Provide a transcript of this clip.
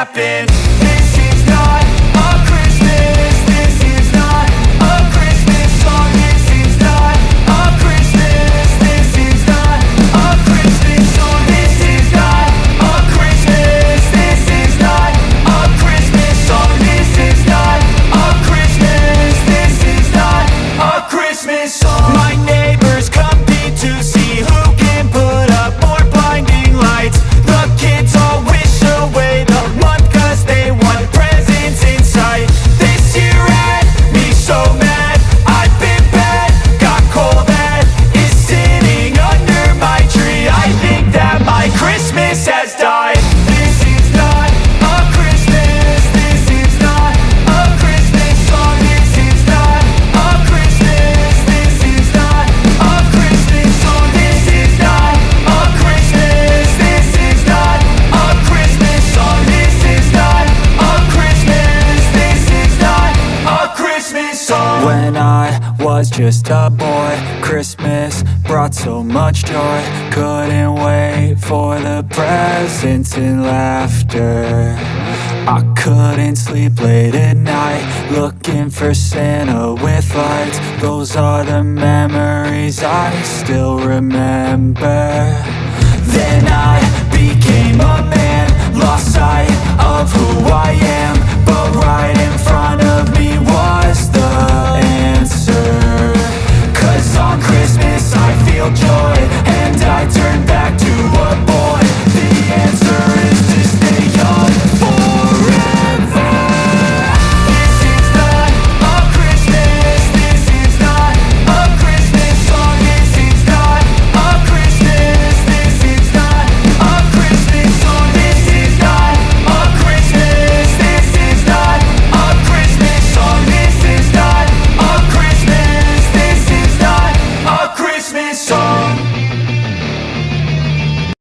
happen. This is not a Christmas. This is not a Christmas song. This is not a Christmas. This is not a Christmas song. This is not a Christmas. This is not a Christmas song. This is not a Christmas. This is not a Christmas song. My neighbors compete to see who can put up more blinding lights. The kids all wish away the month 'cause they want presents in sight. This year had me so mad, I've been bad, got coal that is sitting under my tree. I think that my Christmas has died. This is not a Christmas. This is not a Christmas song. This is not a Christmas. This is not a Christmas song. This is not a Christmas. This is not a Christmas song. This is not a Christmas. This is not a Christmas song. When I was just a boy, Christmas brought so much joy. Couldn't wait for the presents and laughter. I couldn't sleep late at night, looking for Santa with lights. Those are the memories I still remember. Then I became a man, lost sight of who